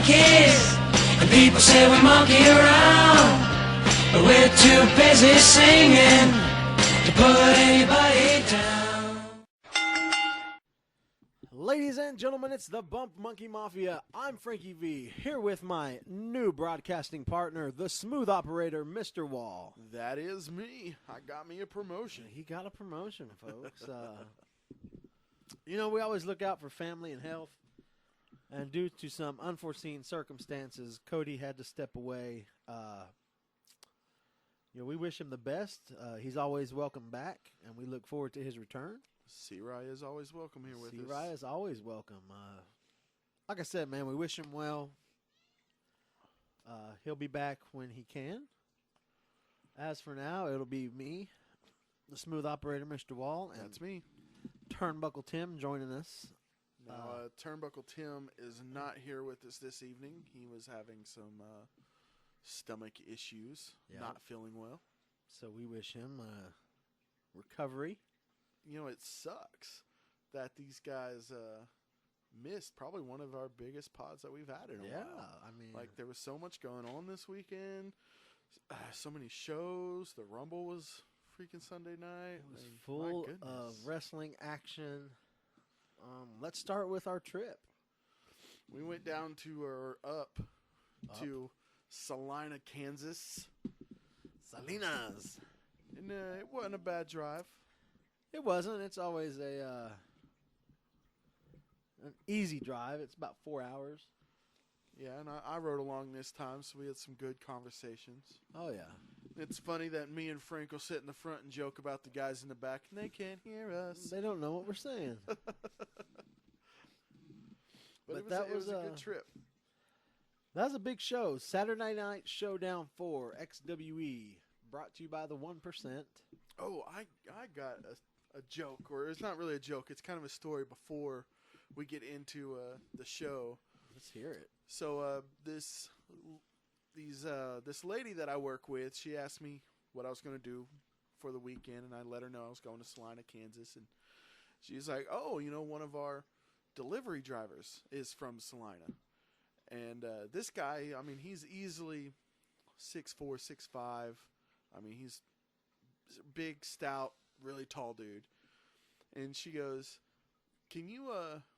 monkeys. And people say we monkey around, but we're too busy singing to put anybody down. Ladies and gentlemen, it's the Bump Monkey Mafia. I'm Frankie V, here with my new broadcasting partner, the smooth operator, Mr. Wall. That is me. I got me a promotion. He got a promotion, folks. You know, we always look out for family and health, and due to some unforeseen circumstances, Cody had to step away. We wish him the best. He's always welcome back, and we look forward to his return. C-Rye is always welcome here with us. C-Rye is always welcome. Like I said, man, we wish him well. He'll be back when he can. As for now, it'll be me, the smooth operator, Mr. Wall, and that's me. Turnbuckle Tim joining us. Now, Turnbuckle Tim is not here with us this evening. He was having some stomach issues, not feeling well. So we wish him recovery. You know, it sucks that these guys missed probably one of our biggest pods that we've had in a while. I mean, like, there was so much going on this weekend, so many shows. The Rumble was freaking Sunday night. It was full of wrestling action. Let's start with our trip. We went down to to Salina, Kansas. Salinas. And it wasn't a bad drive. It wasn't. It's always an easy drive. It's about 4 hours. Yeah, and I rode along this time, so we had some good conversations. Oh, yeah. It's funny that me and Frank will sit in the front and joke about the guys in the back, and they can't hear us. They don't know what we're saying. But it was a good trip. That was a big show. Saturday Night Showdown 4, XWE, brought to you by the 1%. Oh, I got a joke, or it's not really a joke. It's kind of a story before we get into the show. Let's hear it. So this lady that I work with, she asked me what I was going to do for the weekend, and I let her know I was going to Salina, Kansas, and she's like, "Oh, you know, one of our delivery drivers is from Salina." And this guy, I mean, he's easily 6'4", 6'5". I mean, he's big, stout, really tall dude. And she goes, "Can you,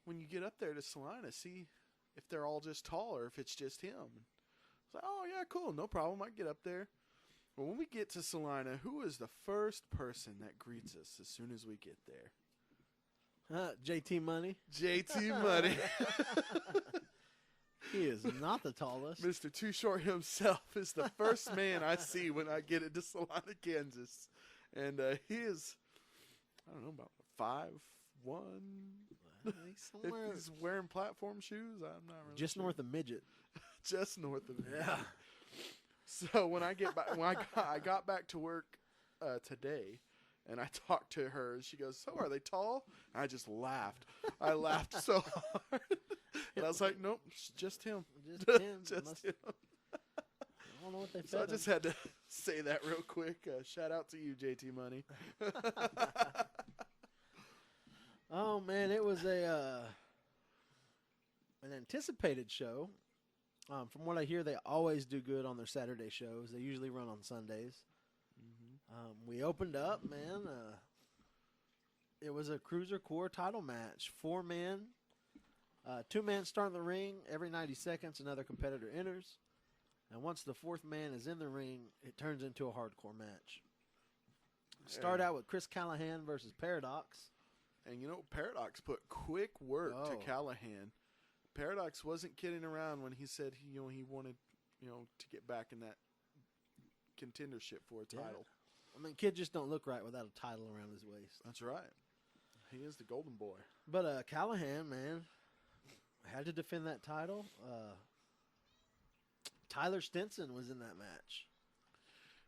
when you get up there to Salina, see if they're all just tall or if it's just him?" I was like, "Oh, yeah, cool. No problem. I can get up there." Well, when we get to Salina, who is the first person that greets us as soon as we get there? JT Money. JT Money. He is not the tallest. Mr. Too Short himself is the first man I see when I get into Salina, Kansas. And he is, I don't know, about 5'1". If he's wearing platform shoes, I'm not really just sure. North of midget. Just north of midget. Yeah. So when I get back, I got back to work today, and I talked to her, and she goes, "So are they tall?" And I just laughed. I laughed so hard. And I was like, "Nope, it's just him. Just him. Just him." I don't know what they fed So I him. just had to say that real quick. Shout out to you, JT Money. Oh man, it was an anticipated show. From what I hear, they always do good on their Saturday shows. They usually run on Sundays. Mm-hmm. We opened up, man. It was a Cruiser Core title match. 4 men. 2 men start in the ring. Every 90 seconds, another competitor enters. And once the 4th man is in the ring, it turns into a hardcore match. Start out with Chris Callahan versus Paradox. And, you know, Paradox put quick work to Callahan. Paradox wasn't kidding around when he said he wanted, to get back in that contendership for a title. I mean, kid just don't look right without a title around his waist. That's right. He is the golden boy. But Callahan, man, had to defend that title. Tyler Stinson was in that match.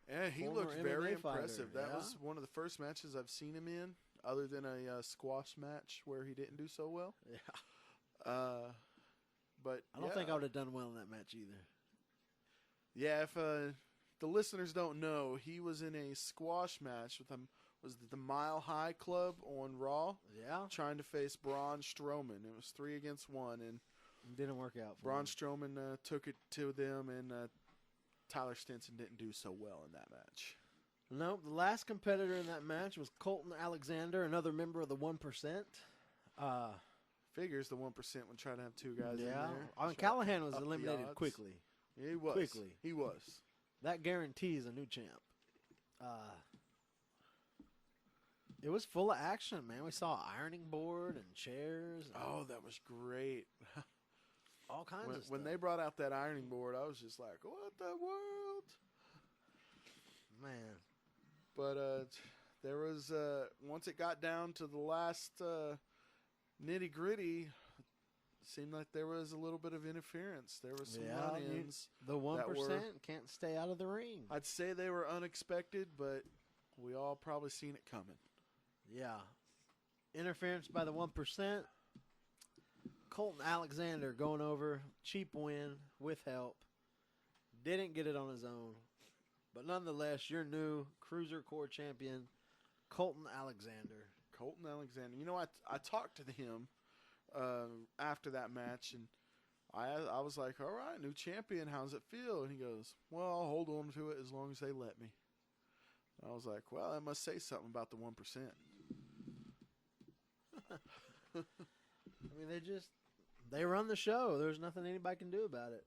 Yeah, he Former looked MMA very fighter, impressive. That yeah. was one of the first matches I've seen him in, other than a squash match where he didn't do so well. Yeah. But I don't think I would have done well in that match either. Yeah, if the listeners don't know, he was in a squash match with was the Mile High Club on Raw. Yeah. Trying to face Braun Strowman. It was 3 against 1, and Didn't work out for Braun him. Strowman took it to them, and Tyler Stinson didn't do so well in that match. Nope, the last competitor in that match was Colton Alexander, another member of the 1%. Figures the 1% would try to have two guys in Yeah, there. I mean, Try to Callahan was up the eliminated odds. quickly. Yeah, he was. Quickly. He was. That guarantees a new champ. It was full of action, man. We saw ironing board and chairs. And Oh, that was great. all kinds of stuff. When they brought out that ironing board, I was just like, what the world? Man. But there was, once it got down to the last nitty gritty, seemed like there was a little bit of interference. There was some run-ins. The 1% were- can't stay out of the ring. I'd say they were unexpected, but we all probably seen it coming. Yeah. Interference by the 1%. Colton Alexander going over. Cheap win with help. Didn't get it on his own. But nonetheless, your new Cruiser Core champion, Colton Alexander. Colton Alexander. You know, I talked to him after that match, and I was like, all right, new champion, how's it feel? And he goes, well, I'll hold on to it as long as they let me. I was like, well, that must say something about the 1%. I mean, they run the show. There's nothing anybody can do about it.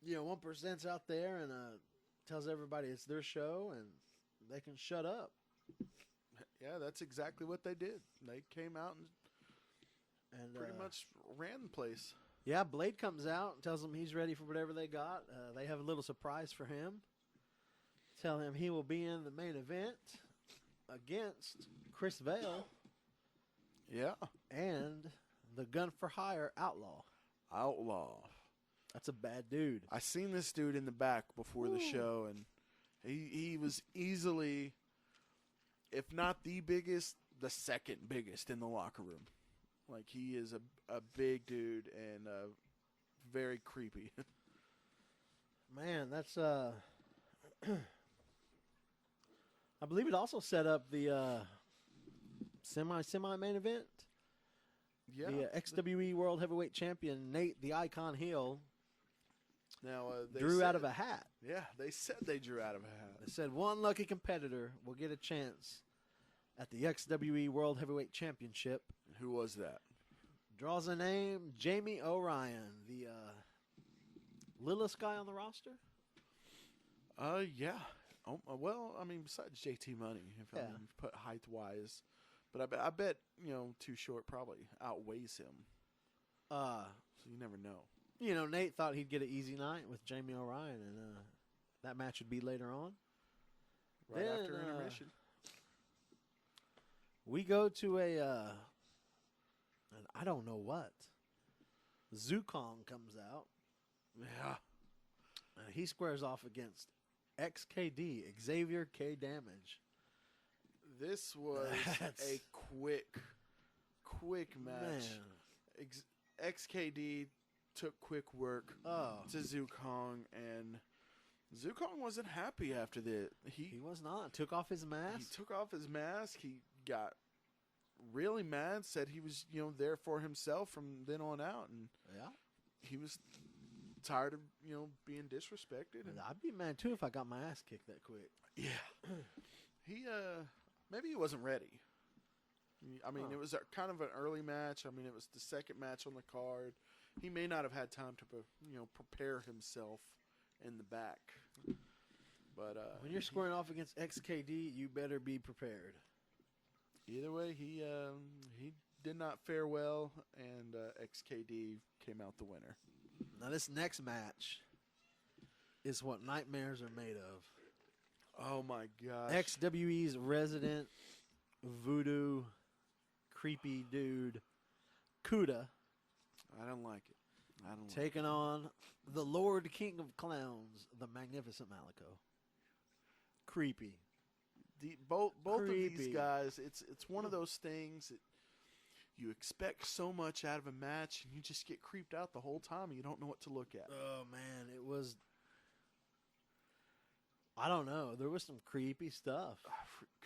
You know, 1%'s out there and tells everybody it's their show and they can shut up. Yeah, that's exactly what they did. They came out And pretty much ran the place. Yeah, Blade comes out and tells them he's ready for whatever they got. They have a little surprise for him. Tell him he will be in the main event against Chris Vale Yeah. and the Gun for Hire Outlaw. Outlaw. That's a bad dude. I seen this dude in the back before the show, and he was easily, if not the biggest, the second biggest in the locker room. Like, he is a big dude and very creepy. Man, that's I believe it also set up the semi main event. Yeah. The XWE World Heavyweight Champion Nate the Icon Hill Now they drew said, out of a hat. Yeah, they said they drew out of a They hat. said one lucky competitor will get a chance at the XWE World Heavyweight Championship. Who was that? Draws a name, Jamie O'Ryan, the littlest guy on the roster. Yeah. Oh, well, I mean, besides JT Money, if I Yeah. mean, put height wise, but I bet Too Short probably outweighs him. So you never know. You know, Nate thought he'd get an easy night with Jamie O'Ryan, and that match would be later on. Right Then, after intermission. We go to and I don't know what. Zukong comes out, Yeah. and he squares off against XKD, Xavier K. Damage. This was That's- a quick match. Man. XKD took quick work Oh, to Zukong, and Zukong wasn't happy after that. he was not. Took off his He mask. took off his mask. He got really mad, said he was, there for himself from then on out, and Yeah. he was tired of, being disrespected. And I'd be mad, too, if I got my ass kicked that quick. yeah. He, maybe he wasn't ready. I mean, Huh. it was kind of an early match. I mean, it was the second match on the card. He may not have had time to, prepare himself in the back. But When you're squaring off against XKD, you better be prepared. either way, he did not fare well, and XKD came out the winner. Now, this next match is what nightmares are made of. Oh my gosh! XWE's resident voodoo creepy dude, Kuda, I don't like it. I don't like it. taking on the Lord King of Clowns, the Magnificent Malico. Creepy. Both of Creepy. these guys. It's one of those things that you expect so much out of a match, and you just get creeped out the whole time, and you don't know what to look at. Oh, man, it was... I don't know. There was some creepy stuff.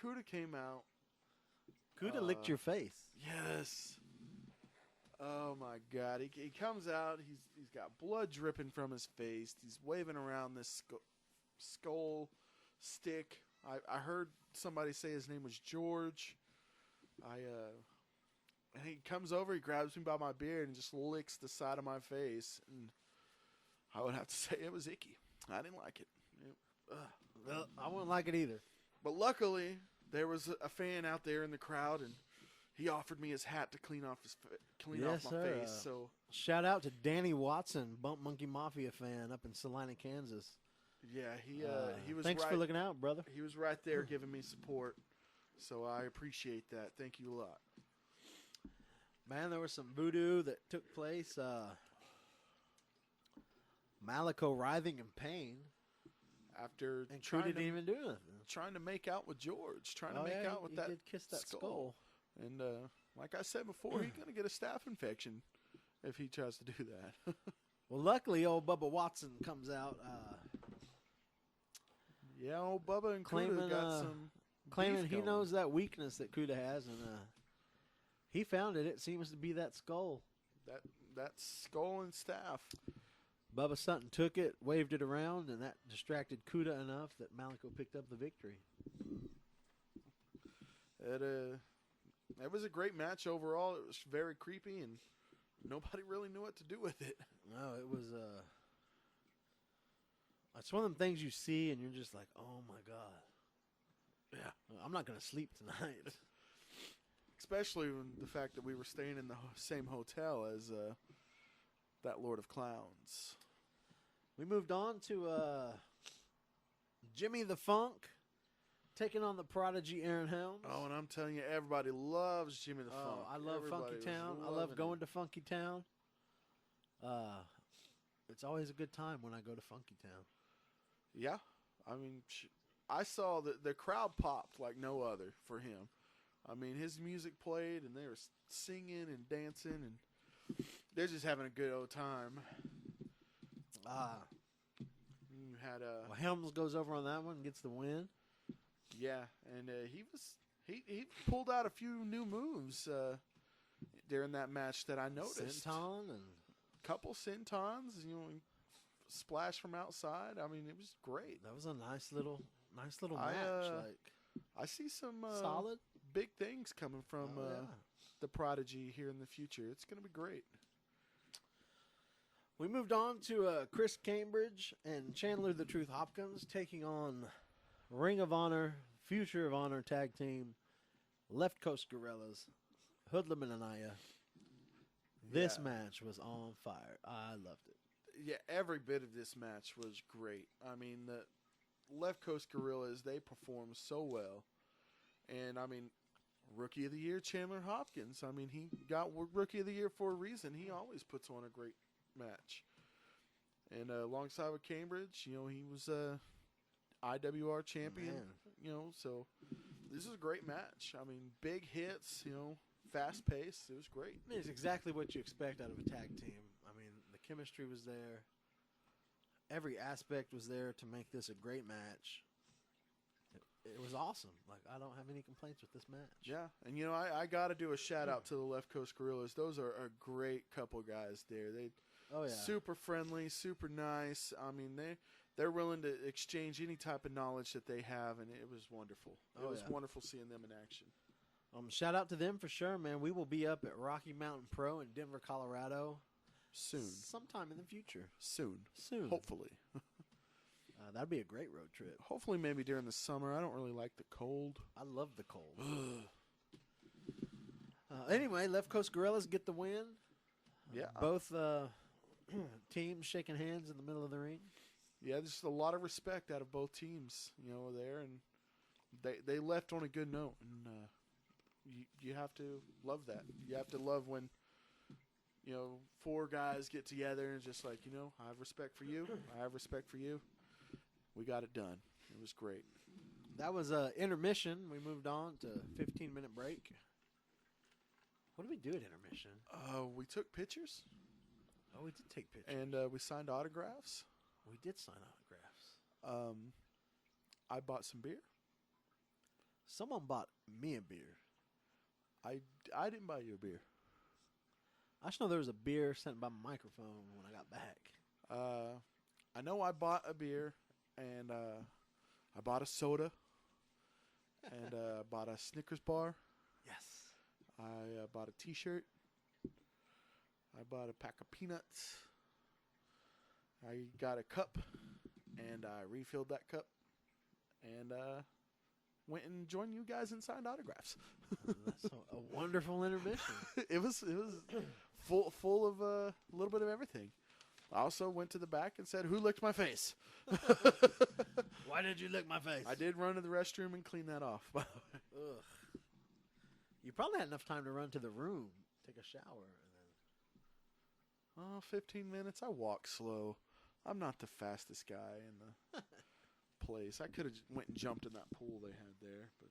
Kuda came out. Kuda licked your face. Yes. Oh my God! He comes out. He's got blood dripping from his face. He's waving around this skull stick. I heard somebody say his name was George. And he comes over. He grabs me by my beard and just licks the side of my face. And I would have to say it was icky. I didn't like it. Well, I wouldn't like it either. But luckily, there was a fan out there in the crowd, and he offered me his hat to clean off my face. So shout out to Danny Watson, Bump Monkey Mafia fan up in Salina, Kansas. yeah, he was. Thanks right, for looking out, brother. He was right there giving me support. So I appreciate that. Thank you a lot. Man, there was some voodoo that took place. Malico writhing in pain. After And trying Kuda didn't even do nothing. trying to make out with George, trying to make out with he that, did kiss that skull. And like I said before, he's gonna get a staph infection if he tries to do that. Well, luckily, old Bubba Watson comes out Yeah, old Bubba and claiming, Kuda got some claiming beef he going. knows that weakness that Kuda has, and he found it. It seems to be that skull. that skull and staff. Bubba Sutton took it, waved it around, and that distracted Kuda enough that Malico picked up the victory. It was a great match overall. It was very creepy, and nobody really knew what to do with it. No, it was. It's one of them things you see, and you're just like, "Oh my god!" Yeah, I'm not gonna sleep tonight. especially when the fact that we were staying in the same hotel as that Lord of Clowns. We moved on to Jimmy the Funk taking on the Prodigy Aaron Helms. Oh, and I'm telling you, everybody loves Jimmy the Funk. I love Everybody Funky was Town. I loving love it. going to Funky Town. It's always a good time when I go to Funky Town. Yeah, I mean, I saw the crowd popped like no other for him. I mean, his music played, and they were singing and dancing, and they're just having a good old time. You had Well, Helms goes over on that one and gets the win. yeah, and he pulled out a few new moves during that match that I noticed. Senton and Couple sentons, splash from outside. I mean, it was great. that was a nice little I, match. Like I see some solid. big things coming from Oh, yeah. the Prodigy here in the future. It's going to be great. We moved on to Chris Cambridge and Chandler the Truth Hopkins taking on Ring of Honor, Future of Honor tag team, Left Coast Gorillas, Hoodlum and Anaya. This Yeah. match was on fire. I loved it. Yeah, every bit of this match was great. I mean, the Left Coast Gorillas, they performed so well. And, I mean, Rookie of the Year, Chandler Hopkins. I mean, he got Rookie of the Year for a reason. He always puts on a great match. And alongside with Cambridge, he was IWR champion. Man. So this is a great match. I mean, big hits, fast pace. It was great. I mean, it's exactly what you expect out of a tag team. I mean, the chemistry was there. Every aspect was there to make this a great match. It was awesome. Like, I don't have any complaints with this match. Yeah, and I got to do a shout out to the Left Coast Gorillas. Those are a great couple guys there. They Oh, yeah. super friendly, super nice. I mean, they're willing to exchange any type of knowledge that they have, and it was wonderful. It Oh, was yeah. wonderful seeing them in action. Shout out to them for sure, man. We will be up at Rocky Mountain Pro in Denver, Colorado Soon, sometime in the future. soon, Soon. hopefully. That'd be a great road trip. Hopefully, maybe during the summer. I don't really like the cold. I love the cold. Anyway, Left Coast Gorillas get the win. Yeah. Both teams shaking hands in the middle of the ring. Yeah, just a lot of respect out of both teams, there, and they left on a good note, and you have to love that. You have to love when four guys get together and just like, I have respect for you, I have respect for you. We got it done. It was great. That was intermission. We moved on to 15-minute break. What did we do at intermission? We took pictures Oh, we did take pictures. and we signed autographs. We did sign autographs. I bought some beer. Someone bought me a beer. I didn't buy you a beer. I just know there was a beer sent by microphone when I got back. I know I bought a beer, and I bought a soda, and bought a Snickers bar. Yes. I bought a T-shirt. I bought a pack of peanuts. I got a cup, and I refilled that cup, and went and joined you guys and signed autographs. That's a wonderful intermission. It was full of a little bit of everything. I also went to the back and said, "Who licked my face?" Why did you lick my face? I did run to the restroom and clean that off. Ugh. You probably had enough time to run to the room, take a shower, and then 15 minutes. I walk slow. I'm not the fastest guy in the place. I could have went and jumped in that pool they had there, but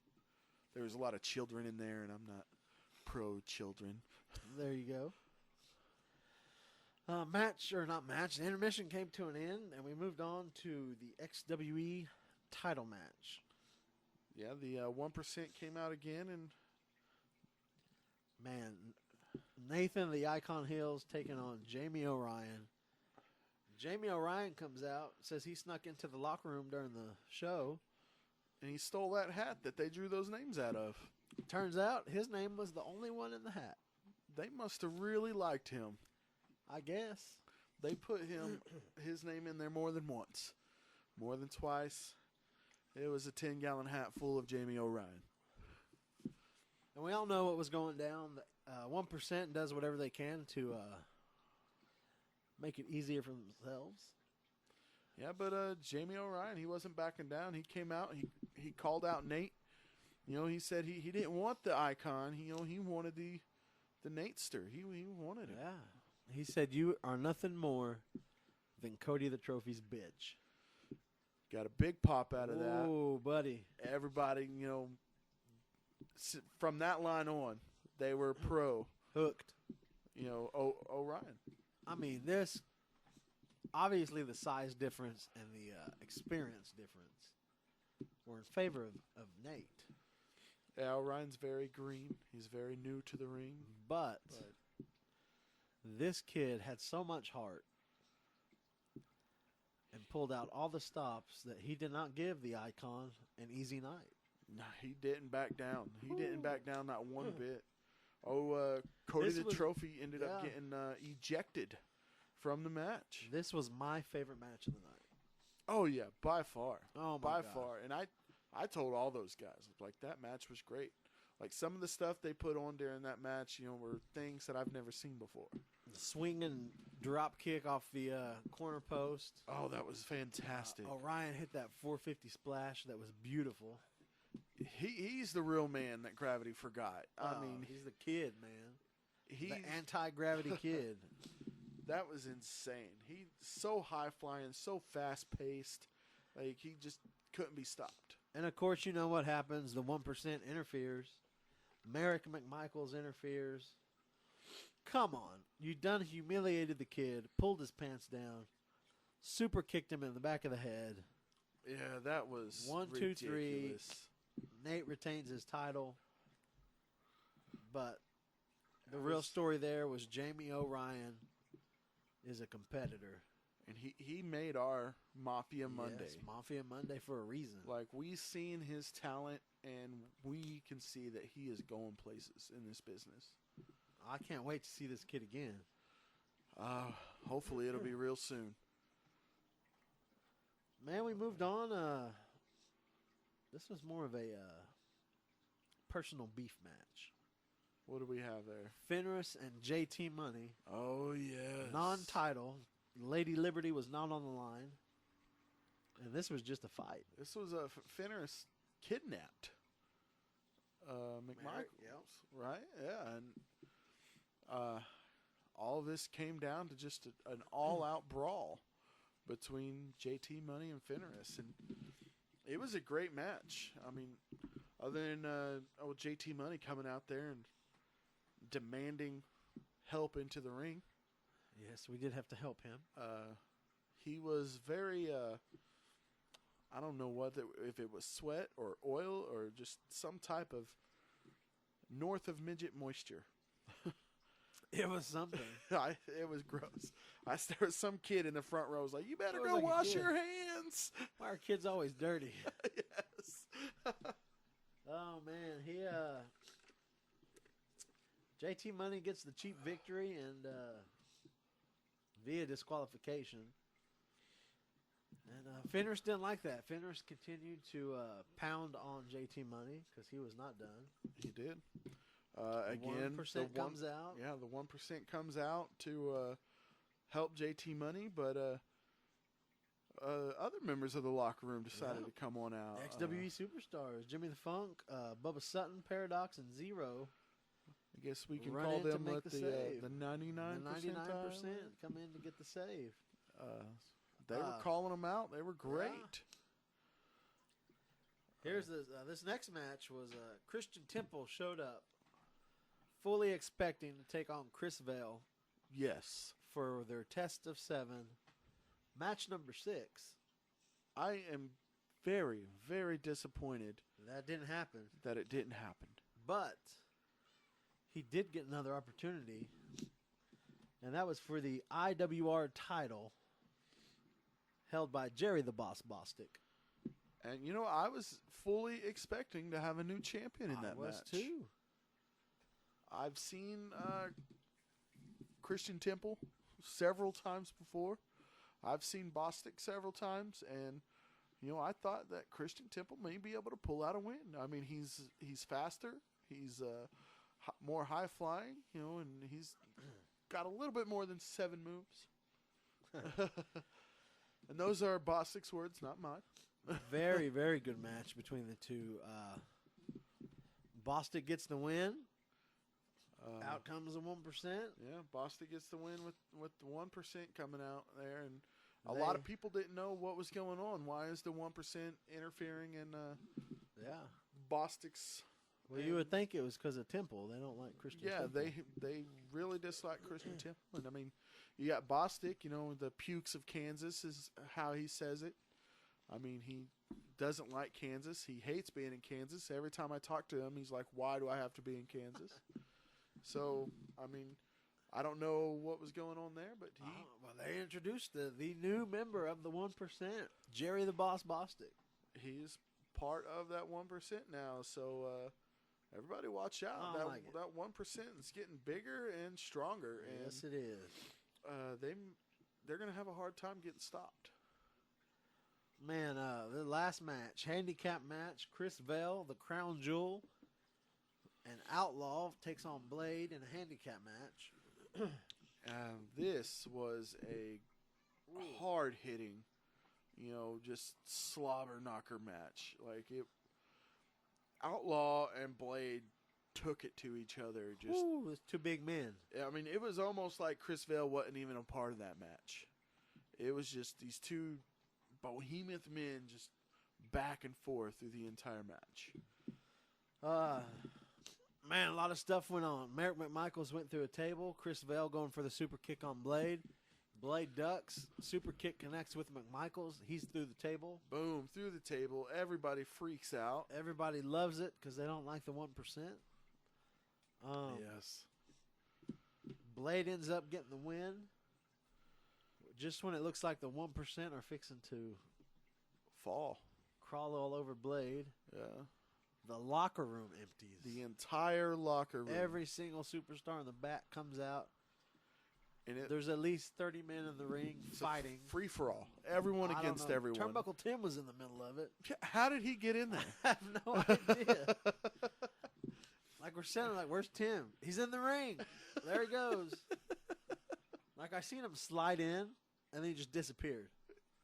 there was a lot of children in there, and I'm not pro children. there you go. The intermission came to an end, and we moved on to the XWE title match. Yeah, the 1% came out again, and Man, Nathan the Icon Hills taking on Jamie O'Ryan. Jamie O'Ryan comes out, says he snuck into the locker room during the show. he stole that hat that they drew those names out of. Turns out his name was the only one in the hat. They must have really liked him. I guess. They put his name in there more than once. More than twice. It was a 10-gallon hat full of Jamie O'Ryan. And we all know what was going down. 1% does whatever they can to make it easier for themselves. Yeah, but Jamie O'Ryan, he wasn't backing down. He came out. He called out Nate. He said he didn't want the Icon. He wanted the Natester. He wanted it. Yeah. He said, "You are nothing more than Cody the Trophy's bitch." Got a big pop out of that. Oh, buddy. Everybody, from that line on, they were pro. Hooked. O'Ryan. I mean, this, obviously the size difference and the experience difference were in favor of Nate. Yeah, O'Ryan's very green. He's very new to the ring. But this kid had so much heart and pulled out all the stops that he did not give the Icon an easy night. No, he didn't back down. He didn't back down not one bit. Cody the Trophy ended up getting ejected from the match. This was my favorite match of the night. Oh, yeah, by far. Oh, my by God. far. And I told all those guys, like, that match was great. Like, some of the stuff they put on during that match, were things that I've never seen before. The swinging drop kick off the corner post. Oh, that was fantastic. Orion hit that 450 splash. That was beautiful. He's the real man that Gravity forgot. I mean, he's the kid, man. He's The anti-gravity kid. That was insane. He's so high-flying, so fast-paced. Like, he just couldn't be stopped. And, of course, you know what happens. The 1% interferes. Merrick McMichaels interferes. Come on. You done humiliated the kid, pulled his pants down, super kicked him in the back of the head. Yeah, that was 1, 2, 3. ridiculous. Nate retains his title. But the real story there was Jamie O'Ryan is a competitor. And he made our Mafia Monday. Yes, Mafia Monday for a reason. Like, we've seen his talent, and we can see that he is going places in this business. I can't wait to see this kid again. Hopefully it'll be real soon. Man, we moved on. This was more of a personal beef match. What do we have there? Fenris and JT Money. Oh, yes. Non-title. Lady Liberty was not on the line. And this was just a fight. This was a Fenris kidnapped McMichaels, right? Yeah, and all of this came down to just an all-out brawl between JT Money and Fenris, and it was a great match. I mean, other than JT Money coming out there and demanding help into the ring. Yes, we did have to help him. He was very, I don't know if it was sweat or oil or just some type of north of midget moisture. It was something. It was gross. There was some kid in the front row was like, "You better It was go like a wash kid. your hands." Why are kids always dirty? Yes. Oh man, JT Money gets the cheap victory and via disqualification. And Fenris didn't like that. Fenris continued to pound on JT Money because he was not done. He did. Again, 1% comes out. Yeah, the 1% comes out to help JT Money, but other members of the locker room decided to come on out. XWE superstars, Jimmy the Funk, Bubba Sutton, Paradox, and Zero. I guess we can run call in to them make what the the save. 99%. The 99% come in to get the save. They were calling them out. They were great. Here's this next match was Christian Temple showed up, fully expecting to take on Chris Vale Yes. for their test of 7, match number 6. I am very, very disappointed That didn't happen, that it didn't happen. but he did get another opportunity, and that was for the IWR title held by Jerry the Boss Bostic. And, you know, I was fully expecting to have a new champion in that I was match. too. I've seen Christian Temple several times before. I've seen Bostic several times, and you know, I thought that Christian Temple may be able to pull out a win. I mean, he's faster, he's more high flying, you know, and he's got a little bit more than 7 moves. And those are Bostic's words, not mine. Very, very good match between the two. Bostic gets the win. Out comes the 1%. Yeah, Bostic gets the win with the 1% coming out there, and a lot of people didn't know what was going on. Why is the 1% interfering in Bostic's? Well, you would think it was because of Temple. They don't like Christian. Yeah, Temple. they really dislike Christian Temple. And I mean, you got Bostic. You know, the pukes of Kansas is how he says it. I mean, he doesn't like Kansas. He hates being in Kansas. Every time I talk to him, he's like, "Why do I have to be in Kansas?" So, I mean, I don't know what was going on there, but well, they introduced the new member of the 1%, Jerry the Boss Bostic. He's part of that 1% now. So, everybody watch out. That 1% is getting bigger and stronger. Yes, it is. They're going to have a hard time getting stopped. Man, the last match, handicap match, Chris Vale, the Crown Jewel, and Outlaw takes on Blade in a handicap match. This was a hard-hitting, you know, just slobber knocker match. Like Outlaw and Blade took it to each other. Just it was 2 big men. I mean, it was almost like Chris Vale wasn't even a part of that match. It was just these 2 behemoth men just back and forth through the entire match. Man, a lot of stuff went on. Merrick McMichaels went through a table. Chris Vale going for the super kick on Blade. Blade ducks. Super kick connects with McMichaels. He's through the table. Boom, through the table. Everybody freaks out. Everybody loves it because they don't like the 1%. Yes. Blade ends up getting the win. Just when it looks like the 1% are fixing to fall, crawl all over Blade. Yeah. The locker room empties. The entire locker room. Every single superstar in the back comes out. And there's at least 30 men in the ring fighting. Free for all. Everyone against everyone. Turnbuckle Tim was in the middle of it. How did he get in there? I have no idea. Like we're saying, like, where's Tim? He's in the ring. There he goes. Like I seen him slide in, and then he just disappeared.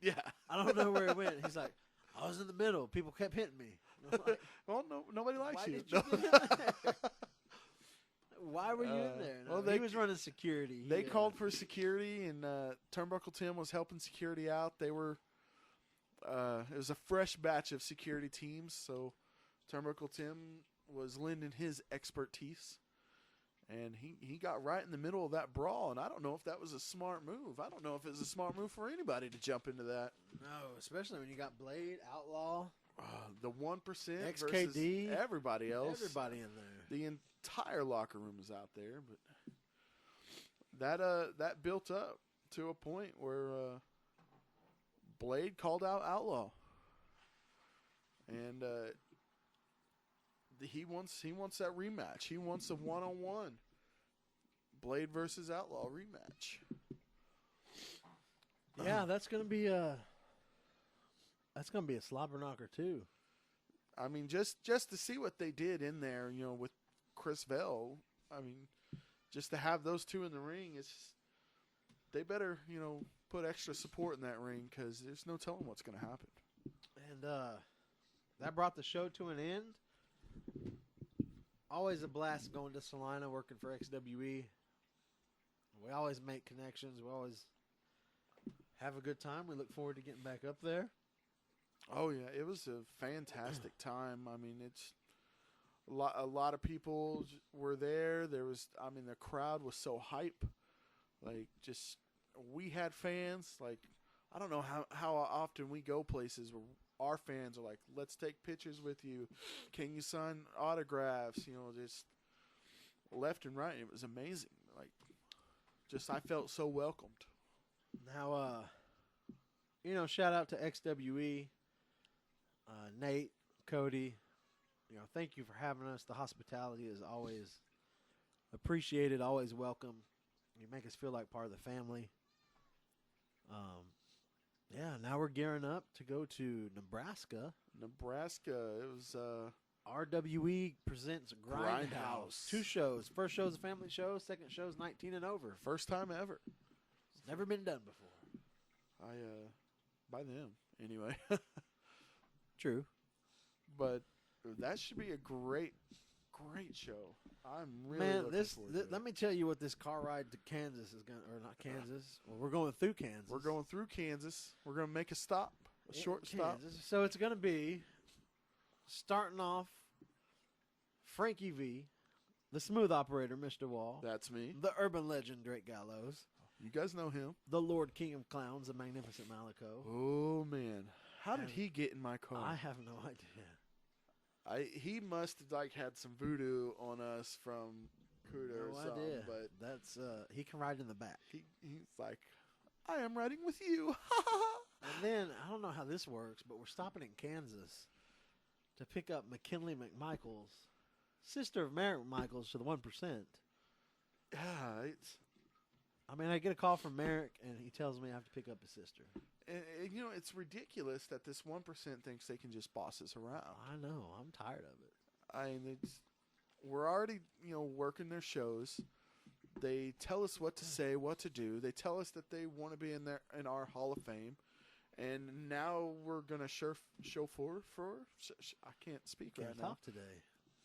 Yeah. I don't know where he went. He's like, I was in the middle. People kept hitting me. Like, well, no, nobody likes why you. Did you get in there? Why were you in there? No, well, he was running security. They called for security, and Turnbuckle Tim was helping security out. They were it was a fresh batch of security teams, so Turnbuckle Tim was lending his expertise, and he got right in the middle of that brawl, and I don't know if that was a smart move. I don't know if it was a smart move for anybody to jump into that. No, especially when you got Blade, Outlaw, the 1% XKD, versus everybody else. Everybody in there. The entire locker room is out there, but that built up to a point where Blade called out Outlaw, and he wants that rematch. He wants a 1-on-1 Blade versus Outlaw rematch. Yeah, that's gonna be a slobber knocker too. I mean, just to see what they did in there, with Chris Vell. I mean, just to have those two in the ring, they better, put extra support in that ring because there's no telling what's going to happen. And that brought the show to an end. Always a blast going to Salina working for XWE. We always make connections. We always have a good time. We look forward to getting back up there. Oh, yeah. It was a fantastic time. I mean, it's a lot of people were there. The crowd was so hype. Like, just, we had fans. Like, I don't know how often we go places where our fans are like, let's take pictures with you. Can you sign autographs? Just left and right. It was amazing. Like, just I felt so welcomed. Now, shout out to XWE, Nate, Cody. Thank you for having us. The hospitality is always appreciated, always welcome. You make us feel like part of the family. Now we're gearing up to go to Nebraska. It was RWE presents Grindhouse. 2 shows. First show is a family show. Second show is 19 and over. First time ever. It's never been done before. By them anyway. True. But that should be a great show. I'm really looking forward to it. Let me tell you what this car ride to Kansas is going to, or not Kansas. Well, we're going through Kansas. We're going through Kansas. We're going to make a stop, a short stop. So it's going to be starting off Frankie V, the smooth operator, Mr. Wall. That's me. The urban legend, Drake Gallows. You guys know him. The Lord King of Clowns, the magnificent Malico. Oh, man. How did he get in my car? I have no idea. He must have had some voodoo on us from Cuda or something. Idea. But that's he can ride in the back. He's like, I am riding with you. And then I don't know how this works, but we're stopping in Kansas to pick up McKinley McMichaels, sister of Merrick Michaels to the 1%. Yeah, I get a call from Merrick, and he tells me I have to pick up his sister. And, it's ridiculous that this 1% thinks they can just boss us around. I know. I'm tired of it. We're already, working their shows. They tell us what to say, what to do. They tell us that they want to be in our Hall of Fame. And now we're going to chauffeur. I can't speak right now. Can't talk today.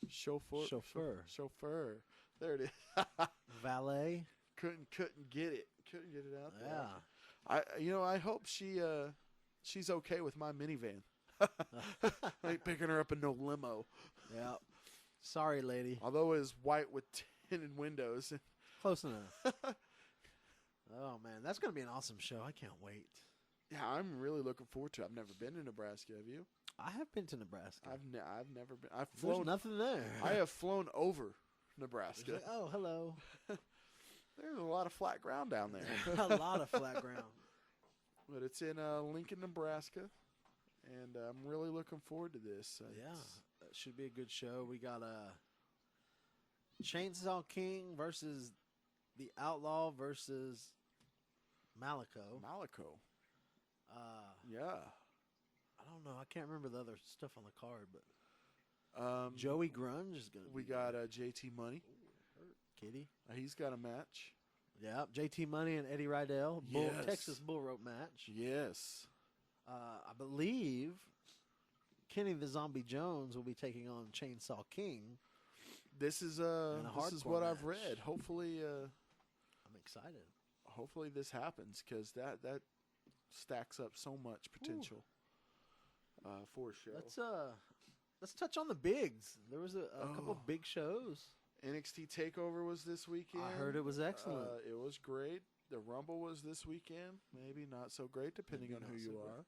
Chauffeur. There it is. Valet. Couldn't get it. Couldn't get it out there. Yeah. I hope she's okay with my minivan. I ain't picking her up in no limo. Yeah. Sorry, lady. Although it is white with tinted windows. Close enough. Oh, man. That's going to be an awesome show. I can't wait. Yeah, I'm really looking forward to it. I've never been to Nebraska. Have you? I have been to Nebraska. I've never been. I've flown. There's nothing there. I have flown over Nebraska. Like, oh, hello. There's a lot of flat ground down there. A lot of flat ground. But it's in Lincoln, Nebraska, and I'm really looking forward to this. It should be a good show. We got Chainsaw King versus the Outlaw versus Malico. Yeah. I don't know. I can't remember the other stuff on the card, but Joey Grunge is going to We got JT Money. Kitty. He's got a match. Yeah, JT Money and Eddie Rydell. Yes. Texas Bull Rope match. Yes. I believe Kenny the Zombie Jones will be taking on Chainsaw King. This is what I've read. Hopefully, I'm excited. Hopefully this happens because that stacks up so much potential for a show. Let's touch on the bigs. There was a couple of big shows. NXT TakeOver was this weekend. I heard it was excellent. It was great. The Rumble was this weekend. Maybe not so great, depending on who you are.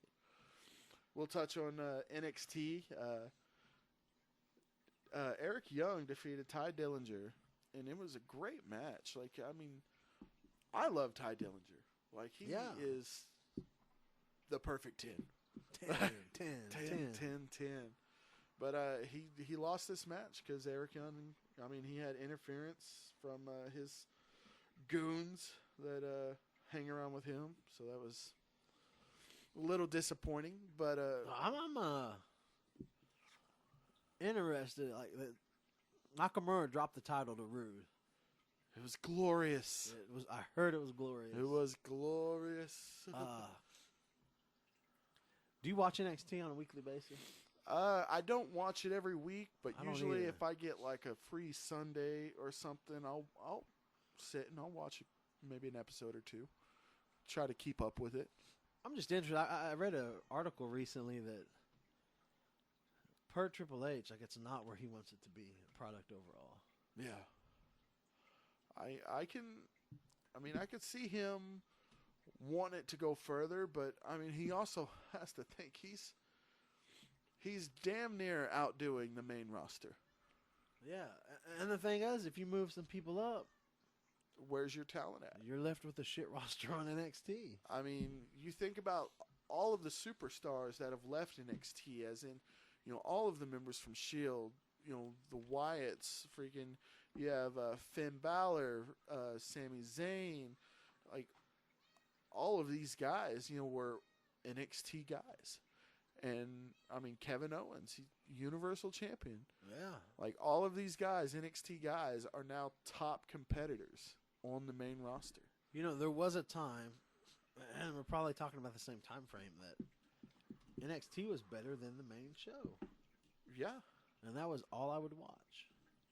We'll touch on NXT. Eric Young defeated Ty Dillinger, and it was a great match. I love Ty Dillinger. Like, he Yeah. is the perfect 10. 10. But he lost this match because Eric Young, I mean, he had interference from his goons that hang around with him. So that was a little disappointing. But I'm interested. Like, that Nakamura dropped the title to Rude. it was glorious. It was. I heard it was glorious. It was glorious. Do you watch NXT on a weekly basis? I don't watch it every week, but I don't usually either. if I get like a free Sunday or something, I'll sit and I'll watch maybe an episode or two. Try to keep up with it. I'm just interested. I read an article recently that per Triple H, like, it's not where he wants it to be, product overall. Yeah. I could see him want it to go further, but I mean he also has to think he's damn near outdoing the main roster. Yeah, and the thing is, if you move some people up, Where's your talent at? you're left with a shit roster on NXT. I mean, you think about all of the superstars that have left NXT, as in, all of the members from Shield, the Wyatts, freaking, you have Finn Balor, Sami Zayn, like, all of these guys, were NXT guys. And, I mean, Kevin Owens, Universal Champion. Yeah. Like, all of these guys, NXT guys, are now top competitors on the main roster. There was a time, and we're probably talking about the same time frame, that NXT was better than the main show. Yeah. And that was all I would watch.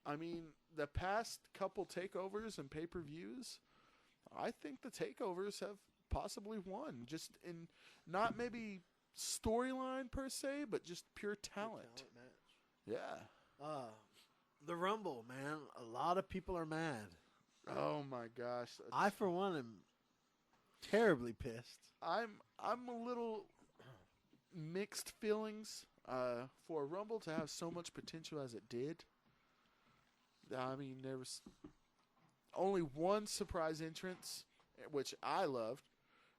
I mean, the past couple takeovers and pay-per-views, I think the takeovers have possibly won. Just in, not maybe storyline per se, but just pure talent. Match. Yeah. The Rumble, man. A lot of people are mad. Oh my gosh. I, for one, am terribly pissed. I'm a little mixed feelings for a Rumble to have so much potential as it did. I mean, there was only one surprise entrance, which I loved,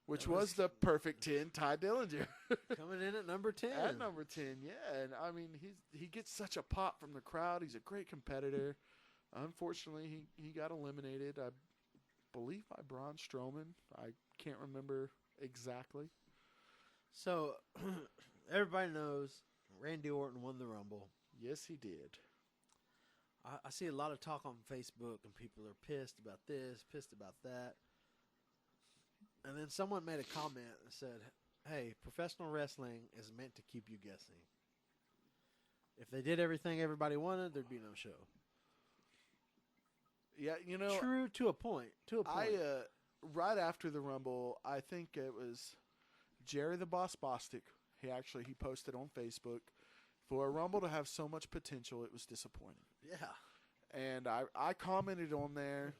which was the perfect 10, Ty Dillinger. Coming in at number 10. At number 10, yeah. And, I mean, he gets such a pop from the crowd. He's a great competitor. Unfortunately, he got eliminated, I believe, by Braun Strowman. I can't remember exactly. So, everybody knows Randy Orton won the Rumble. Yes, he did. I see a lot of talk on Facebook, and people are pissed about this, pissed about that. And then someone made a comment and said, hey, professional wrestling is meant to keep you guessing. If they did everything everybody wanted, there'd be no show. Yeah, True to a point. Right after the Rumble, I think it was Jerry the Boss Bostic. He posted on Facebook, for a Rumble to have so much potential, it was disappointing. Yeah. And I commented on there,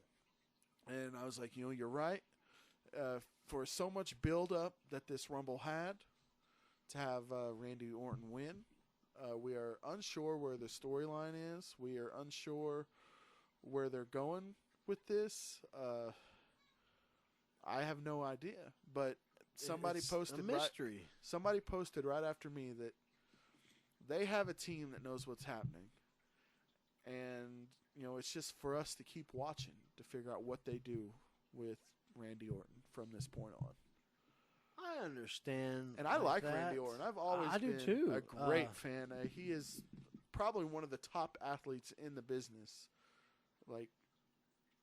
and I was like, you're right. For so much build-up that this Rumble had, to have Randy Orton win, we are unsure where the storyline is. We are unsure where they're going with this. I have no idea. But somebody posted a mystery. Somebody posted right after me that they have a team that knows what's happening. And, it's just for us to keep watching to figure out what they do with Randy Orton from this point on. I understand. And I like that. Randy Orton. I've always been too. a great fan. He is probably one of the top athletes in the business, like,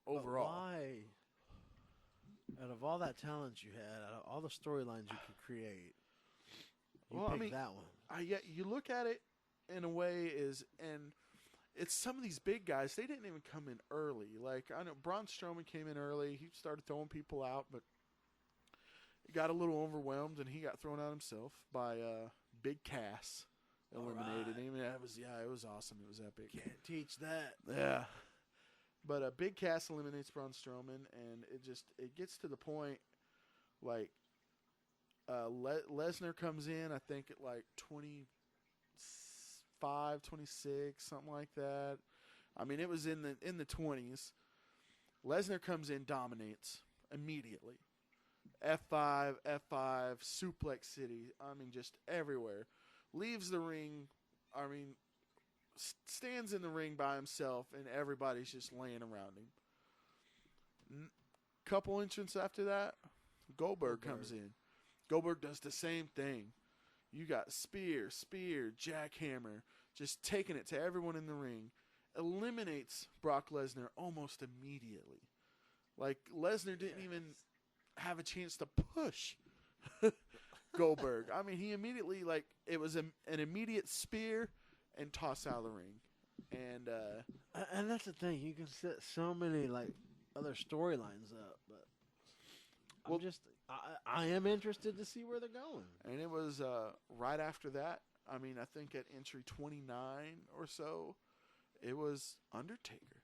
overall. Why? Out of all that talent you had, out of all the storylines you could create, you picked that one. You look at it in a way and it's some of these big guys, they didn't even come in early. Like, I know Braun Strowman came in early. He started throwing people out, but he got a little overwhelmed, and he got thrown out himself by Big Cass. Eliminated him. It was awesome. It was epic. Can't teach that. Yeah. But Big Cass eliminates Braun Strowman, and it gets to the point, like, Lesnar comes in, I think, at like 25, 26, something like that. I mean, it was in the 20s. Lesnar comes in, dominates. immediately. F5, Suplex City. I mean, just everywhere. Leaves the ring. I mean, stands in the ring by himself, and everybody's just laying around him. Couple entrants after that, Goldberg comes in. Goldberg does the same thing. You got spear, jackhammer, just taking it to everyone in the ring. Eliminates Brock Lesnar almost immediately. Like, Lesnar didn't even have a chance to push Goldberg. I mean, he immediately, like, it was an immediate spear and toss out of the ring. And that's the thing. You can set so many, like, other storylines up. But I am interested to see where they're going. And it was right after that. I mean, I think at entry 29 or so, it was Undertaker.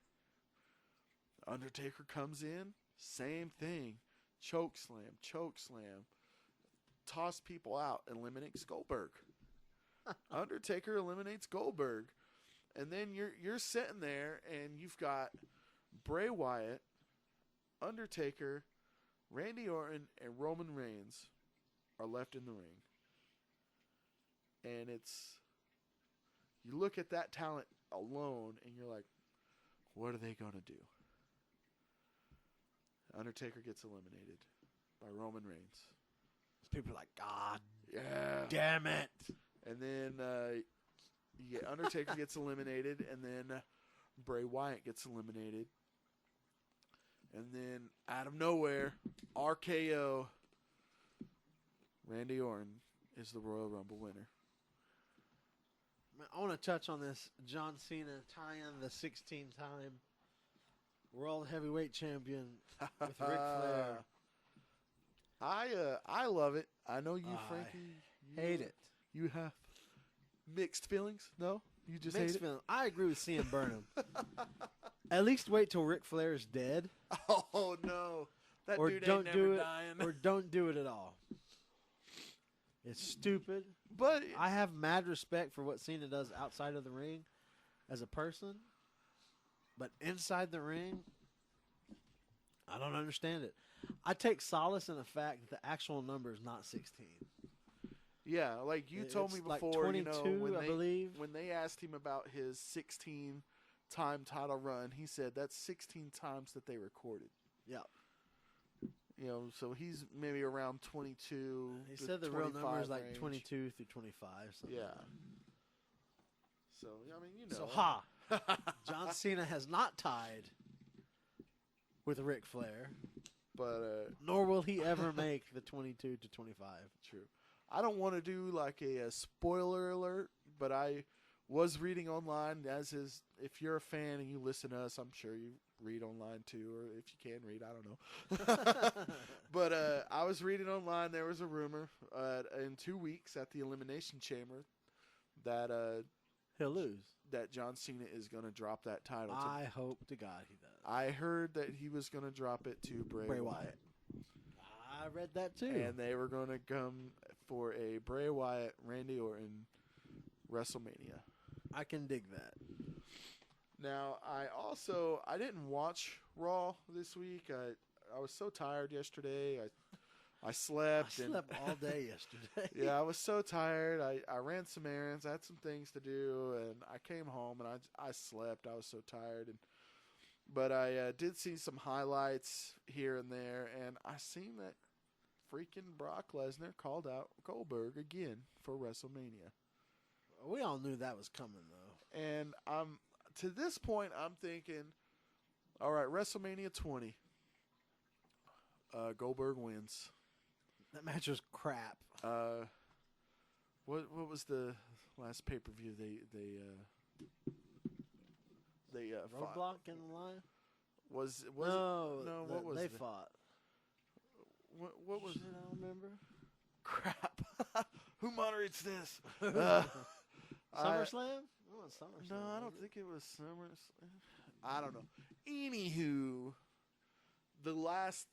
Undertaker comes in, same thing. Choke slam. Toss people out, eliminates Goldberg. Undertaker eliminates Goldberg. And then you're sitting there and you've got Bray Wyatt, Undertaker, Randy Orton, and Roman Reigns are left in the ring. And you look at that talent alone and you're like, what are they going to do? Undertaker gets eliminated by Roman Reigns. People are like, God damn it. And then you get Undertaker gets eliminated, and then Bray Wyatt gets eliminated. And then out of nowhere, RKO, Randy Orton is the Royal Rumble winner. I want to touch on this John Cena tie-in, the 16-time World Heavyweight Champion with Ric Flair. I love it. I know you, Frankie. Hate it. You have mixed feelings? No? You just Mixed hate feelings. I agree with CM Burnham. At least wait till Ric Flair is dead. Oh, no. That Or dude don't ain't never do it, dying. or don't do it at all. It's stupid. But I have mad respect for what Cena does outside of the ring as a person. But inside the ring, I don't understand it. I take solace in the fact that the actual number is not 16. yeah, like you told me It's like before, 22, I believe. when they asked him about his 16-time title run, he said that's 16 times that they recorded. Yeah. You know, so he's maybe around 22. He to said the real number is 25 like range. 22 through 25. Something Yeah. like that. So, I mean, you know. So, ha! John Cena has not tied with Ric Flair, But, nor will he ever make the 22 to 25. true. I don't want to do like a spoiler alert, but I was reading online, if you're a fan and you listen to us, I'm sure you read online too, or if you can read, I don't know. But I was reading online, there was a rumor in 2 weeks at the Elimination Chamber that He'll lose. that John Cena is going to drop that title. I hope to God he does. I heard that he was going to drop it to Bray Wyatt. I read that too. And they were going to come for a Bray Wyatt, Randy Orton WrestleMania. I can dig that. Now, I didn't watch Raw this week. I was so tired yesterday. I slept. I slept all day yesterday. Yeah, I was so tired. I ran some errands. I had some things to do, and I came home, and I slept. I was so tired. But I did see some highlights here and there, and I seen that freaking Brock Lesnar called out Goldberg again for WrestleMania. We all knew that was coming, though. And to this point, I'm thinking, all right, WrestleMania 20, Goldberg wins. That match was crap. What was the last pay-per-view they fought? Roadblock in the line? Was no, it? No, what was they it? fought? What was Shit, I don't remember. crap? Who moderates this? SummerSlam? SummerSlam. No, I don't think it was SummerSlam. I don't know. Anywho, the last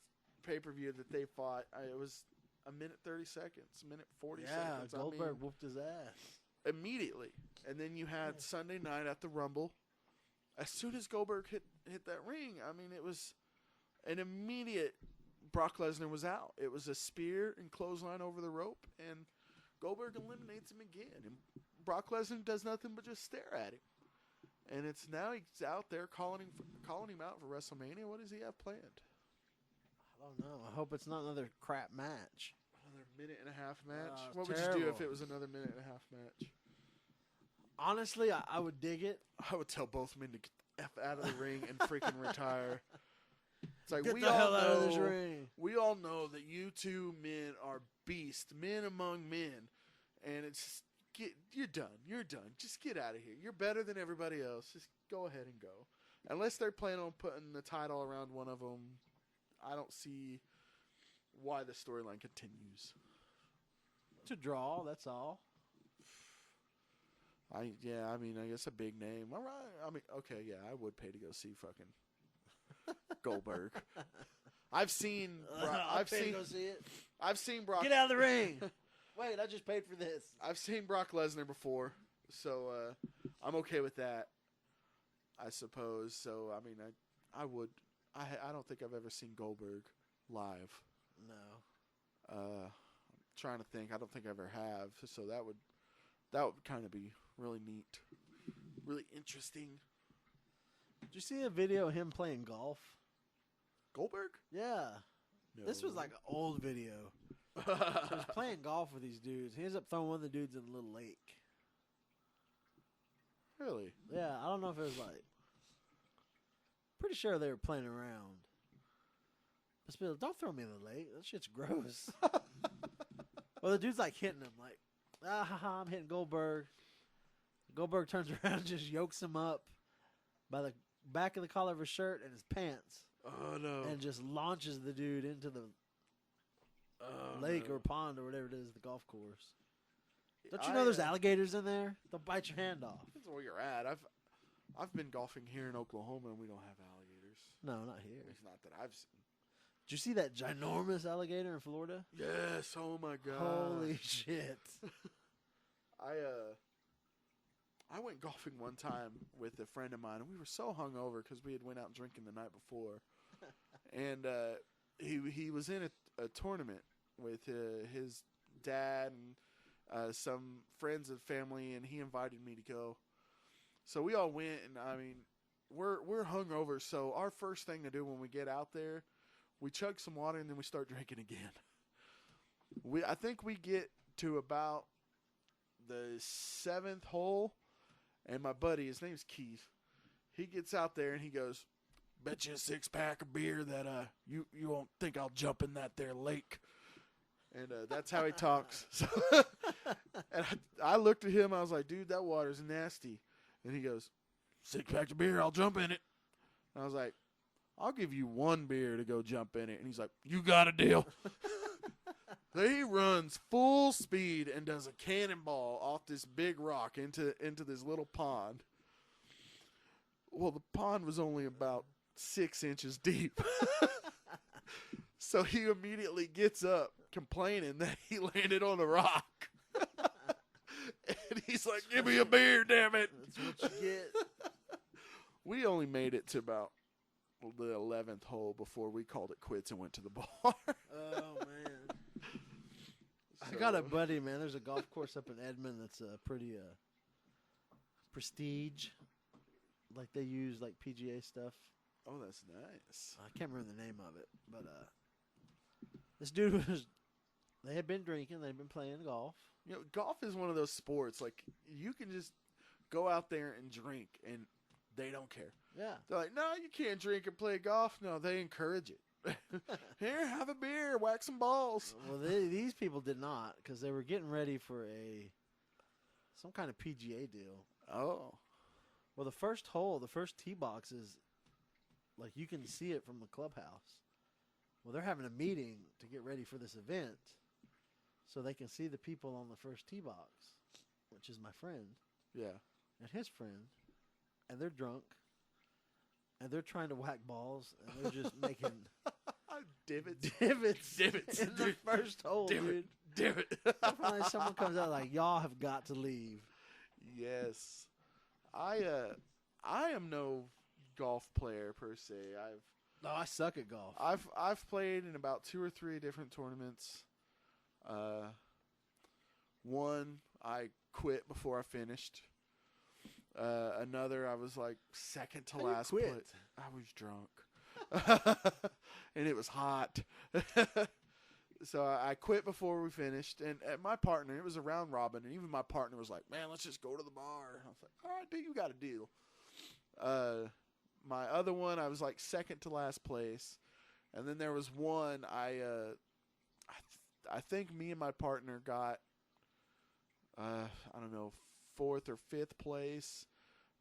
pay-per-view that they fought, it was a minute 30 seconds, a minute 40 seconds. Yeah, Goldberg whooped his ass. Immediately. And then you had Sunday night at the Rumble. As soon as Goldberg hit that ring, I mean, it was an immediate Brock Lesnar was out. It was a spear and clothesline over the rope, and Goldberg eliminates him again. And Brock Lesnar does nothing but just stare at him. And it's now he's out there calling him out for WrestleMania. What does he have planned? I don't know. I hope it's not another crap match. Another minute and a half match? Oh, What would you do if it was another minute and a half match? Honestly, I would dig it. I would tell both men to get the F out of the ring and freaking retire. It's like, Get we the all hell know, out of this ring. We all know that you two men are beasts, men among men. And it's you're done. You're done. Just get out of here. You're better than everybody else. Just go ahead and go. Unless they're planning on putting the title around one of them, I don't see why the storyline continues. To draw, that's all. I guess a big name. All right. I mean, okay, yeah, I would pay to go see fucking Goldberg. I've seen I'll pay to go see it. I've seen Brock. Get out of the ring. Wait, I just paid for this. I've seen Brock Lesnar before, so I'm okay with that, I suppose. So I mean, I would. I don't think I've ever seen Goldberg live. No. I'm trying to think. I don't think I ever have. So that would kind of be really neat, really interesting. Did you see a video of him playing golf? Goldberg? Yeah. No. This was like an old video. So he was playing golf with these dudes. He ends up throwing one of the dudes in a little lake. Really? Yeah, I don't know if it was like. Pretty sure they were playing around. But still, don't throw me in the lake. That shit's gross. Well, the dude's like hitting him, like, I'm hitting Goldberg. Goldberg turns around and just yokes him up by the back of the collar of his shirt and his pants. Oh, no. And just launches the dude into the lake or pond or whatever it is, the golf course. Don't you know there's alligators in there? They'll bite your hand off. That's where you're at. I've been golfing here in Oklahoma, and we don't have alligators. No, not here. It's not that I've seen. Did you see that ginormous alligator in Florida? Yes. Oh my God. Holy shit. I went golfing one time with a friend of mine, and we were so hungover because we had went out drinking the night before, and he was in a tournament with his dad and some friends and family, and he invited me to go. So we all went, and I mean, we're hungover. So our first thing to do when we get out there, we chug some water, and then we start drinking again. I think we get to about the 7th hole, and my buddy, his name's Keith, he gets out there and he goes, "Bet you a 6-pack of beer that you won't think I'll jump in that there lake." And that's how he talks. So, and I looked at him, I was like, "Dude, that water's nasty." And he goes, "6-pack of beer, I'll jump in it." And I was like, "I'll give you 1 beer to go jump in it." And he's like, "You got a deal." He runs full speed and does a cannonball off this big rock into this little pond. Well, the pond was only about 6 inches deep. So he immediately gets up complaining that he landed on a rock. And he's like, "Give me a beer, damn it." That's what you get. We only made it to about the 11th hole before we called it quits and went to the bar. Oh, man. I got a buddy, man. There's a golf course up in Edmond that's pretty prestige. Like they use like PGA stuff. Oh, that's nice. I can't remember the name of it, but this dude was. They had been drinking. They'd been playing golf. You know, golf is one of those sports. Like you can just go out there and drink, and they don't care. Yeah. They're like, "No, you can't drink and play golf." No, they encourage it. Here, have a beer, whack some balls. Well, these people did not because they were getting ready for some kind of PGA deal. Oh. Well, the first hole, the first tee box is like you can see it from the clubhouse. Well, they're having a meeting to get ready for this event so they can see the people on the first tee box, which is my friend. Yeah. And his friend. And they're drunk. And they're trying to whack balls. And they're just making divots in the first hole, dude. Divot. Finally, someone comes out like, "Y'all have got to leave." Yes. I am no golf player per se. No, I suck at golf. I've played in about 2 or 3 different tournaments. One I quit before I finished. Another I was like second to How you last. quit? I was drunk, and it was hot. So I quit before we finished, and my partner, it was a round robin, and even my partner was like, "Man, let's just go to the bar." And I was like, "All right, dude, you got a deal." My other one, I was like second to last place, and then there was one I think me and my partner got I don't know, 4th or 5th place,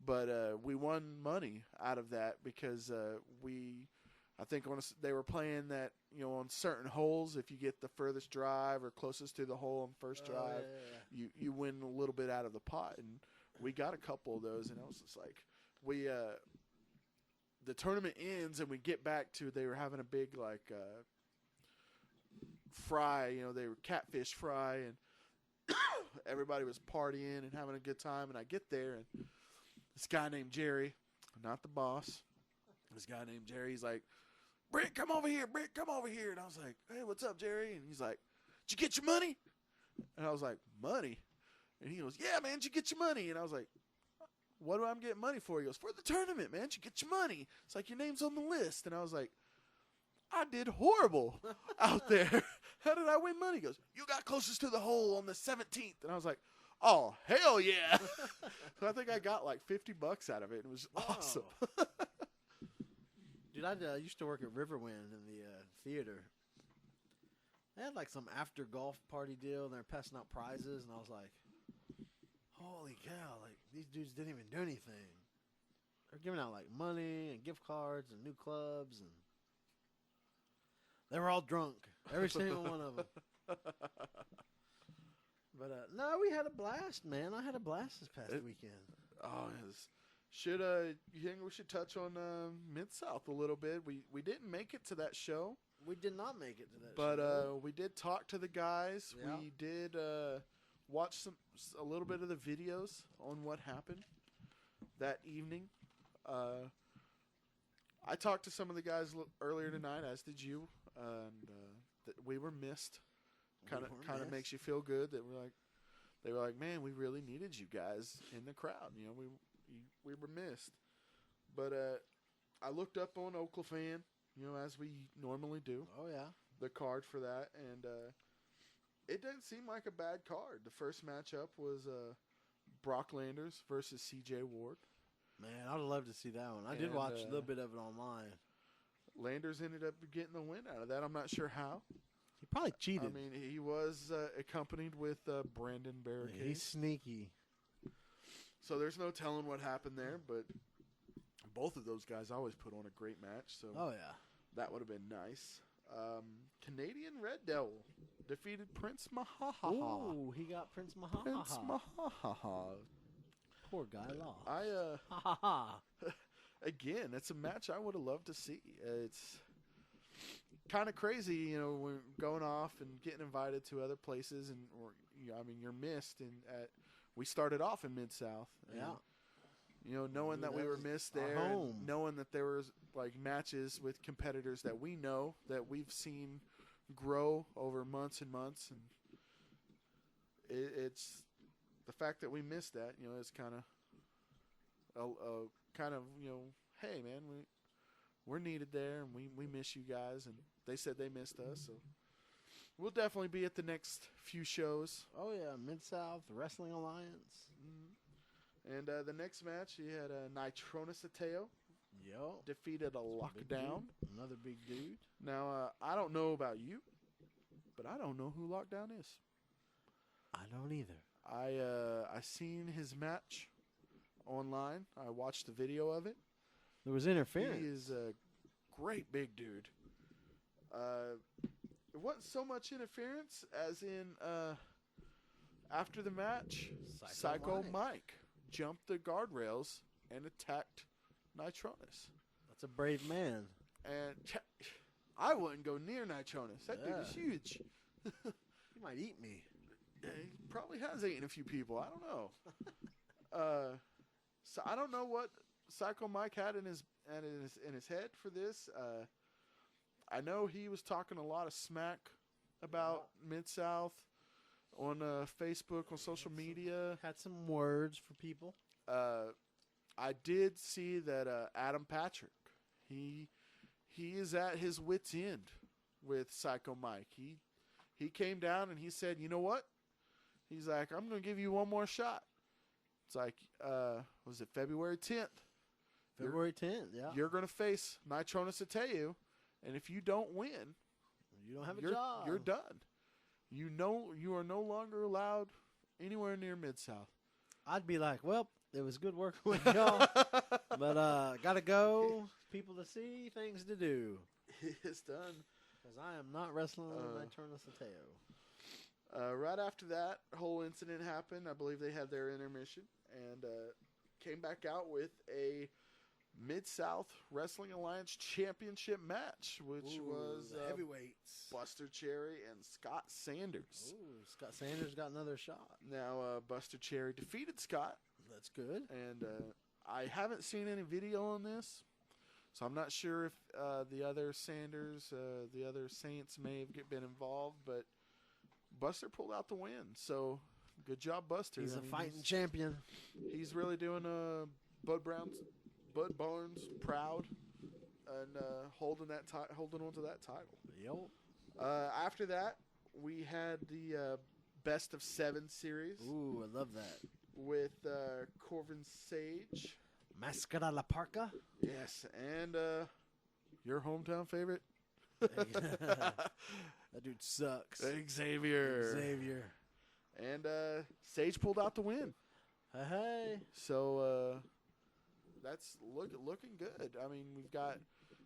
but we won money out of that because I think they were playing that, on certain holes, if you get the furthest drive or closest to the hole on first drive, you win a little bit out of the pot, and we got a couple of those, and I was just like, the tournament ends and we get back to, they were having a big fry, they were catfish fry, and everybody was partying and having a good time, and I get there, and this guy named Jerry, not the boss, this guy named Jerry, he's like, "Britt, come over here, Britt, come over here." And I was like, "Hey, what's up, Jerry?" And he's like, "Did you get your money?" And I was like, "Money?" And he goes, "Yeah, man, did you get your money?" And I was like, "What do I get money for?" He goes, "For the tournament, man. Did you get your money? It's like your name's on the list." And I was like, "I did horrible out there. How did I win money?" He goes, "You got closest to the hole on the 17th. And I was like, "Oh, hell yeah." So I think I got like $50 out of it. It was awesome. Dude, I used to work at Riverwind in the theater. They had like some after golf party deal, and they're passing out prizes, and I was like, holy cow, like these dudes didn't even do anything. They're giving out like money and gift cards and new clubs, and they were all drunk, every single one of them. But no, we had a blast, man. I had a blast this past weekend. Oh, yes. You think we should touch on Mid-South a little bit? We didn't make it to that show. We did not make it to that but, show. But we did talk to the guys. Yeah. We did watch a little bit of the videos on what happened that evening. I talked to some of the guys earlier tonight, as did you, and we were missed. Kind of makes you feel good that they were like, "Man, we really needed you guys in the crowd. We were missed." But I looked up on Oklafan, as we normally do. Oh yeah, the card for that, and it didn't seem like a bad card. The first matchup was Brock Landers versus C.J. Ward. Man, I would love to see that one. I did watch a little bit of it online. Landers ended up getting the win out of that. I'm not sure how. He probably cheated. I mean, he was accompanied with Brandon Barricade. Yeah, he's sneaky. So there's no telling what happened there, but both of those guys always put on a great match. So oh yeah, that would have been nice. Canadian Red Devil defeated Prince Mahaha. Oh, he got Prince Mahaha. Prince Mahaha. Poor guy lost. Again, it's a match I would have loved to see. It's kind of crazy, we're going off and getting invited to other places, and you're missed. And we started off in Mid-South. Yeah. Knowing that we were missed there, and knowing that there was like matches with competitors that we know, that we've seen grow over months and months, and it's the fact that we missed that. It's kind of hey man, we're needed there, and we miss you guys, and they said they missed us, so we'll definitely be at the next few shows. Oh yeah, Mid-South Wrestling Alliance. Mm-hmm. And the next match, you had Nitronus Ateo. Yo. Defeated a Lockdown. Another big dude. Now, I don't know about you, but I don't know who Lockdown is. I don't either. I seen his match online. I watched the video of it. There was interference. He is a great big dude. It wasn't so much interference as in after the match, Psycho Mike jumped the guardrails and attacked Nitronus. That's a brave man. And I wouldn't go near Nitronus. That dude is huge. He might eat me. He probably has eaten a few people. I don't know. So I don't know what Psycho Mike had in his head for this. I know he was talking a lot of smack about Mid-South on Facebook, on social media. Had some words for people. I did see that Adam Patrick, he is at his wit's end with Psycho Mike. He came down and he said, you know what? He's like, I'm going to give you one more shot. It's like, was it February 10th? February 10th, yeah. You're going to face Nitronis Ateu, and if you don't win, you don't have a job. You're done. You are no longer allowed anywhere near Mid-South. I'd be like, well, it was good working with y'all, but gotta go. People to see, things to do. It's done. Because I am not wrestling with Nitronis Ateu. Right after that whole incident happened, I believe they had their intermission and came back out with a Mid-South Wrestling Alliance Championship match, which was heavyweights. Buster Cherry and Scott Sanders. Ooh, Scott Sanders got another shot. Now, Buster Cherry defeated Scott. That's good. And I haven't seen any video on this, so I'm not sure if the other Sanders, the other Saints may have been involved, but Buster pulled out the win. So, good job, Buster. He's a fighting champion. He's really doing Bud Barnes proud and holding on to that title. Yep. After that, we had the Best of 7 series. Ooh, I love that. With Corvin Sage. Mascara La Parka. Yes, and your hometown favorite? That dude sucks. Xavier. And Sage pulled out the win. Hey. So that's looking good. I mean,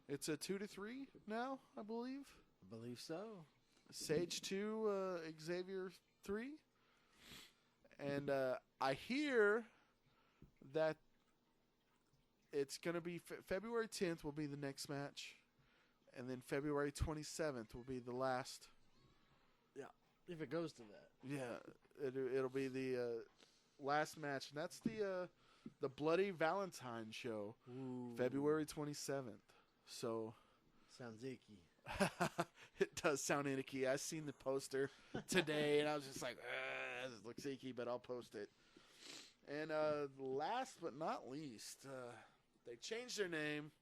it's a 2-3 now, I believe. I believe so. Sage 2, Xavier 3. And I hear that it's going to be February 10th will be the next match. And then February 27th will be the last. Yeah, if it goes to that. Yeah, it'll be the last match. And that's the Bloody Valentine show. Ooh. February 27th. So. Sounds icky. It does sound icky. I seen the poster today, and I was just like, this looks icky, but I'll post it. And last but not least, they changed their name.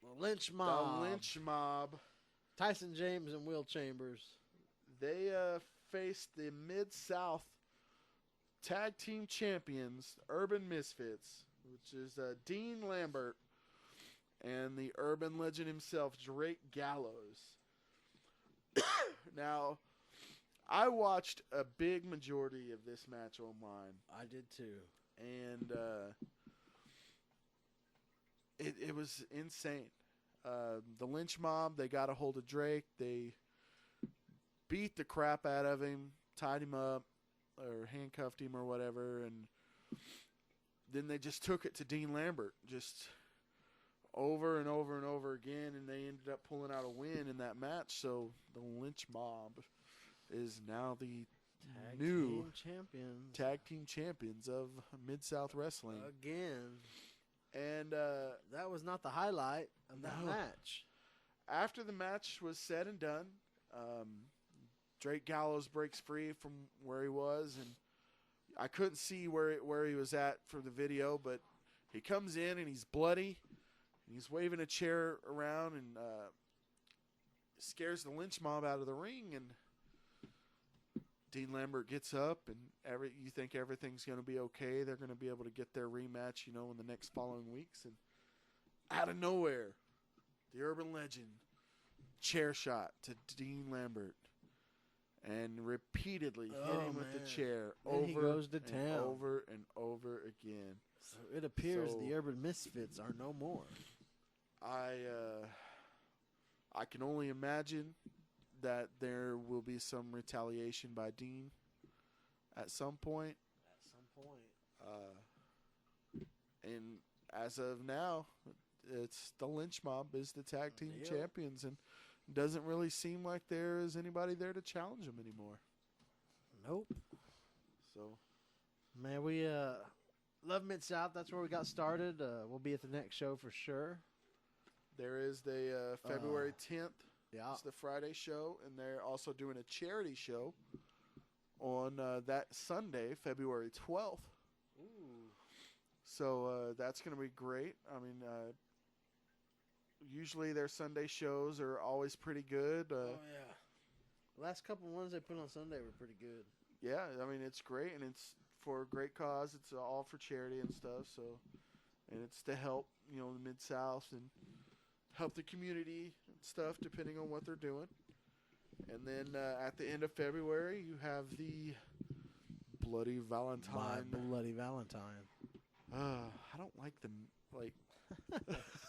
The Lynch Mob. The Lynch Mob. Tyson James and Will Chambers. They faced the Mid-South Tag Team Champions, Urban Misfits, which is Dean Lambert and the urban legend himself, Drake Gallows. Now, I watched a big majority of this match online. I did too. And it was insane. The Lynch Mob, they got a hold of Drake. They beat the crap out of him, tied him up, or handcuffed him or whatever. And then they just took it to Dean Lambert, just over and over and over again, and they ended up pulling out a win in that match. So the Lynch Mob is now the new tag team champions of Mid-South Wrestling. Again. And that was not the highlight of that match. After the match was said and done, Drake Gallows breaks free from where he was, and I couldn't see where he was at for the video, but he comes in and he's bloody. He's waving a chair around and scares the Lynch Mob out of the ring. And Dean Lambert gets up, and you think everything's going to be okay. They're going to be able to get their rematch, in the next following weeks. And out of nowhere, the urban legend chair shot to Dean Lambert, and repeatedly hit him with the chair over he goes to town. And over and over again. So it appears the Urban Misfits are no more. I can only imagine that there will be some retaliation by Dean at some point. And as of now, it's the Lynch Mob is the tag team champions, and it doesn't really seem like there is anybody there to challenge them anymore. Nope. So, man, we Love Mid-South. That's where we got started. We'll be at the next show for sure. There is the February 10th. Yeah. It's the Friday show, and they're also doing a charity show on that Sunday, February 12th. Ooh. So that's going to be great. I mean, usually their Sunday shows are always pretty good. Yeah. The last couple ones they put on Sunday were pretty good. Yeah, I mean, it's great, and it's for a great cause. It's all for charity and stuff. So, and it's to help, the Mid-South and help the community and stuff, depending on what they're doing. And then at the end of February, you have the Bloody Valentine. My Bloody Valentine. I don't like the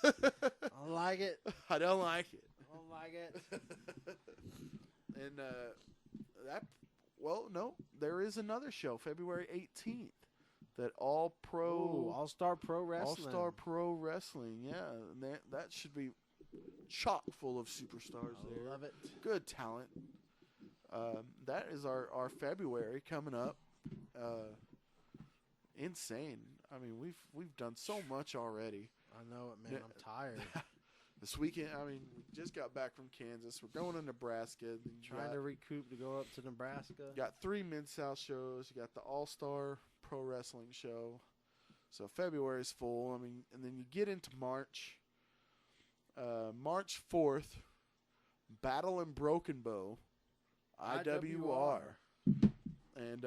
I like it. I don't like it. I don't like it. And there is another show, February 18th, that All-Star Pro Wrestling. All-Star Pro Wrestling, yeah. And that should be chock full of superstars there. Love it. Good talent. That is our February coming up. Insane. I mean, we've done so much already. I know it, man. I'm tired. This weekend, I mean, we just got back from Kansas. We're going to Nebraska. Trying to recoup to go up to Nebraska. Got 3 Mid-South shows. You got the All-Star Pro Wrestling show. So February is full. I mean, and then you get into March. March 4th, Battle in Broken Bow, IWR. And,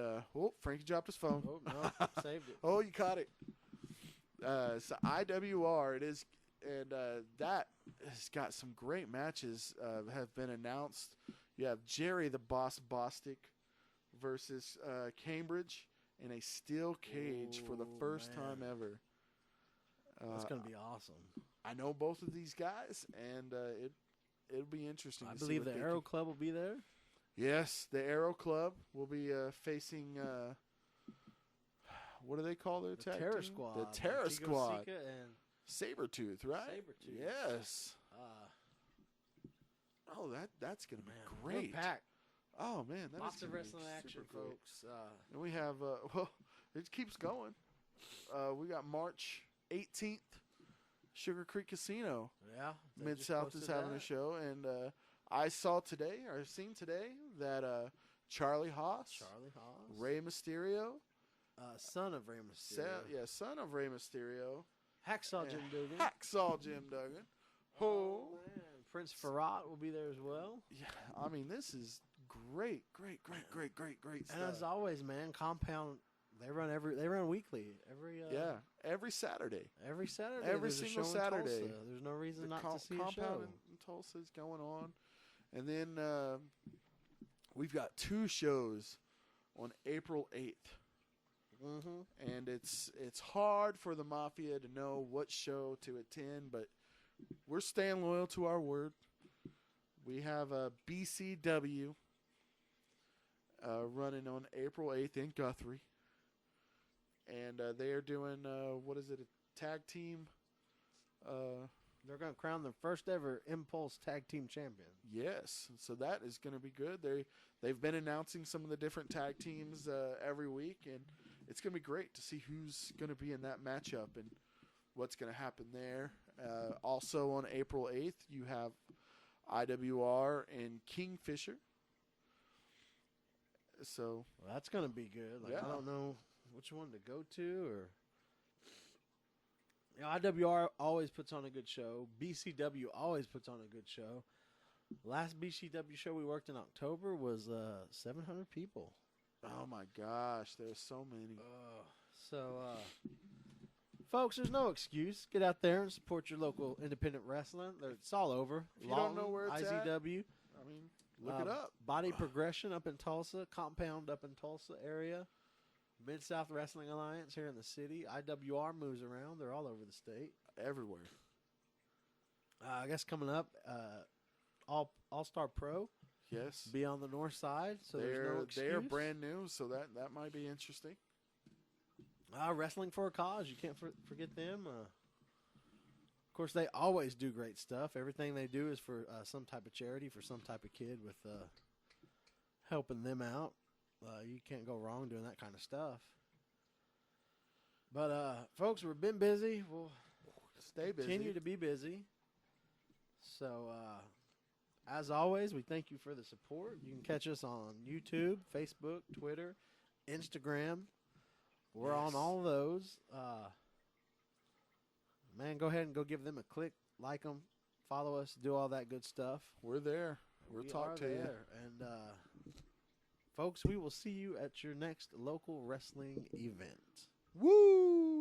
Frankie dropped his phone. Oh, no. Saved it. Oh, you caught it. So IWR, it is, and that has got some great matches have been announced. You have Jerry the Boss Bostic versus Cambridge in a steel cage for the first time ever. That's going to be awesome. I know both of these guys, and it'll be interesting. I believe the Arrow Club will be there. Yes, the Arrow Club will be facing. What do they call their tag Terror team? Squad. The Terror Chico Squad. Sika and Sabretooth, right? Sabretooth. Yes. That's going to be great. We're packed. Oh, man. That Lots is of gonna be wrestling action, super great. folks. And we have, it keeps going. We got March 18th, Sugar Creek Casino. Yeah. Mid-South is having a show. And I've seen today that Charlie Haas, Rey Mysterio, son of Rey Mysterio. son of Rey Mysterio. Hacksaw Jim Duggan. Hacksaw Jim Duggan. Oh, man. Prince Farrat will be there as well. Yeah, I mean, this is great stuff. And as always, man, Compound, they run weekly. Every Saturday. Every Saturday. Every there's a single show in Saturday. Tulsa. There's no reason not to see a show. Compound in Tulsa is going on. And then we've got 2 shows on April 8th. Mm-hmm. And it's hard for the Mafia to know what show to attend, but we're staying loyal to our word. We have a BCW running on April 8th in Guthrie. And they are doing, a tag team? They're going to crown the first ever Impulse Tag Team Champion. Yes, so that is going to be good. They've been announcing some of the different tag teams every week, and it's going to be great to see who's going to be in that matchup and what's going to happen there. Also on April 8th, you have IWR and Kingfisher. So that's going to be good. I don't know which one to go to, or IWR always puts on a good show. BCW always puts on a good show. Last BCW show we worked in October was 700 people. Oh my gosh, there's so many. Folks, there's no excuse. Get out there and support your local independent wrestling. It's all over. If you don't know where it's IZW. at, I mean, look it up. Body Progression up in Tulsa. Compound up in Tulsa area. Mid-South Wrestling Alliance here in the city. IWR moves around. They're all over the state. Everywhere. I guess coming up, All-Star Pro. Yes. Be on the north side, so there's no excuse. They're brand new, so that might be interesting. Wrestling for a Cause. You can't forget them. Of course, they always do great stuff. Everything they do is for some type of charity, for some type of kid, with helping them out. You can't go wrong doing that kind of stuff. But folks, we've been busy. We'll Stay busy. continue to be busy. So, as always, we thank you for the support. You can catch us on YouTube, Facebook, Twitter, Instagram. We're on all of those. Man, go ahead and go give them a click, like them, follow us, do all that good stuff. We're there. We'll We talk are to you. there. And, folks, we will see you at your next local wrestling event. Woo!